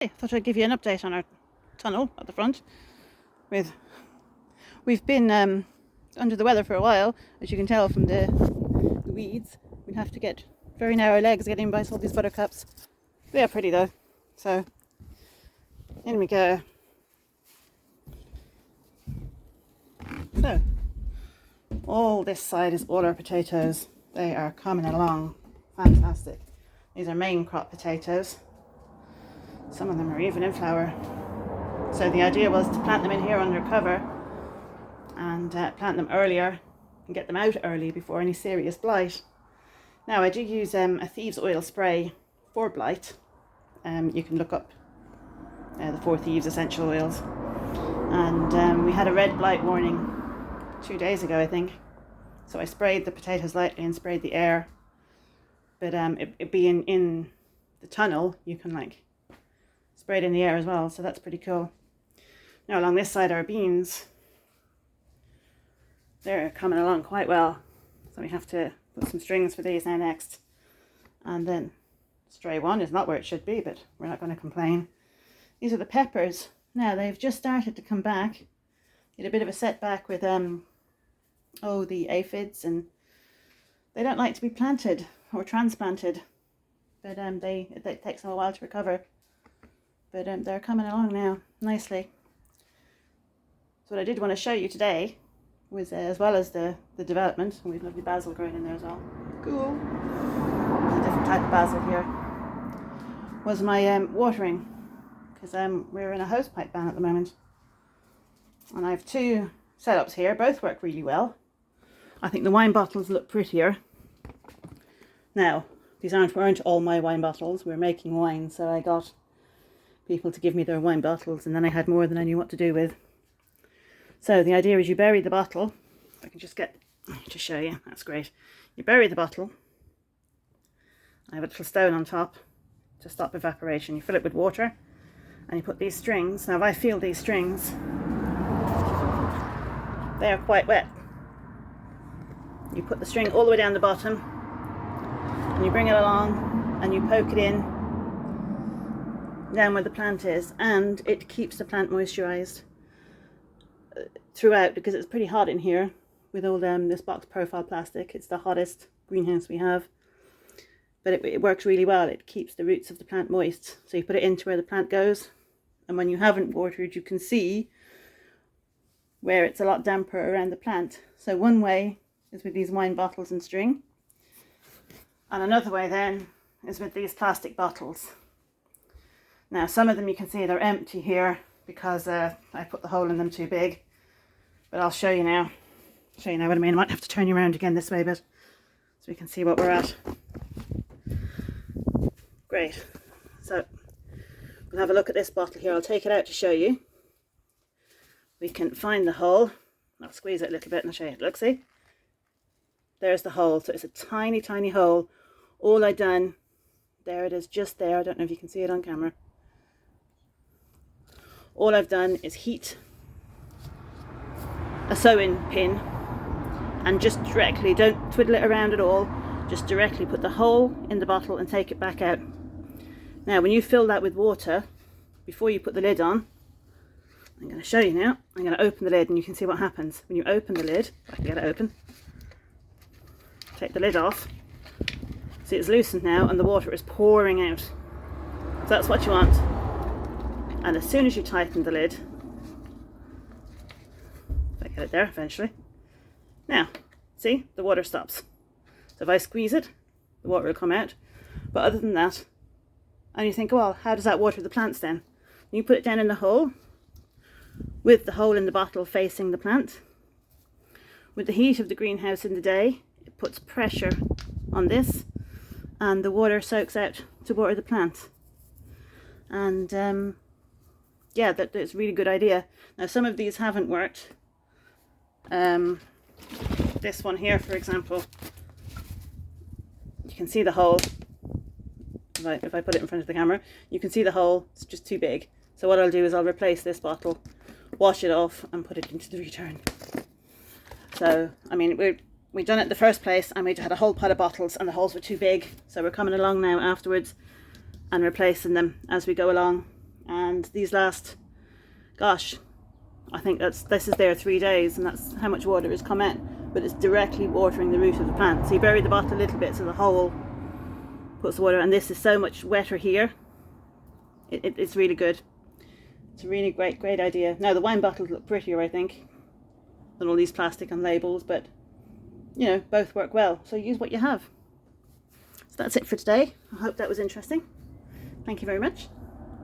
I thought I'd give you an update on our tunnel at the front. We've been under the weather for a while, as you can tell from the weeds. We have to get very narrow legs getting by all these buttercups. They are pretty though. So in we go. So all this side is all our potatoes. They are coming along fantastic. These are main crop potatoes. Some of them are even in flower. So the idea was to plant them in here under cover and plant them earlier and get them out early before any serious blight. Now I do use a thieves oil spray for blight. You can look up the 4 Thieves essential oils. And we had a red blight warning 2 days ago, I think. So I sprayed the potatoes lightly and sprayed the air. But it being in the tunnel, you can like spray it in the air as well, so that's pretty cool. Now along this side, our beans, they're coming along quite well. So we have to put some strings for these now next. And then stray one is not where it should be, but we're not going to complain. These are the peppers. Now they've just started to come back. Had a bit of a setback with the aphids, and they don't like to be planted or transplanted, but it takes them a while to recover. But they're coming along now nicely. So what I did want to show you today was, as well as the development, and we've lovely basil growing in there as well. Cool. There's a different type of basil here. Was my watering, because we're in a hosepipe ban at the moment. And I have 2 setups here. Both work really well. I think the wine bottles look prettier. Now, these weren't all my wine bottles. We're making wine, so I got people to give me their wine bottles, and then I had more than I knew what to do with. So the idea is you bury the bottle. If I can just get to show you, that's great. You bury the bottle. I have a little stone on top to stop evaporation. You fill it with water and you put these strings. Now if I feel these strings, they are quite wet. You put the string all the way down the bottom and you bring it along and you poke it in down where the plant is, and it keeps the plant moisturized throughout, because it's pretty hot in here with all this box profile plastic. It's the hottest greenhouse we have, but it works really well. It keeps the roots of the plant moist. So you put it into where the plant goes, and when you haven't watered, you can see where it's a lot damper around the plant. So one way is with these wine bottles and string, and another way then is with these plastic bottles. Now some of them you can see they're empty here because I put the hole in them too big, but I'll show you now. What I mean. I might have to turn you around again this way a bit so we can see what we're at. Great. So we'll have a look at this bottle here. I'll take it out to show you. We can find the hole. I'll squeeze it a little bit and I'll show you. Look, see? There's the hole. So it's a tiny, tiny hole. All I done, there it is, just there. I don't know if you can see it on camera. All I've done is heat a sewing pin and just directly, don't twiddle it around at all, just directly put the hole in the bottle and take it back out. Now when you fill that with water, before you put the lid on, I'm going to show you now. I'm going to open the lid and you can see what happens. When you open the lid, if I can get it open, take the lid off, see it's loosened now and the water is pouring out. So that's what you want. And as soon as you tighten the lid, if I get it there eventually, now see, the water stops. So if I squeeze it, the water will come out. But other than that, and you think, well, how does that water the plants then? You put it down in the hole, with the hole in the bottle facing the plant. With the heat of the greenhouse in the day, it puts pressure on this and the water soaks out to water the plant. And yeah, that's a really good idea. Now some of these haven't worked. This one here, for example, you can see the hole. If I put it in front of the camera, you can see the hole. It's just too big. So what I'll do is I'll replace this bottle, wash it off and put it into the return. So, I mean, we done it the first place and we had a whole pot of bottles and the holes were too big. So we're coming along now afterwards and replacing them as we go along. and these last, gosh, I think this is there 3 days, and that's how much water has come in, but it's directly watering the root of the plant. So you bury the bottle a little bit so the hole puts the water, and this is so much wetter here. It's really good. It's a really great idea. Now the wine bottles look prettier, I think, than all these plastic and labels, but you know, both work well. So use what you have. So that's it for today. I hope that was interesting. Thank you very much.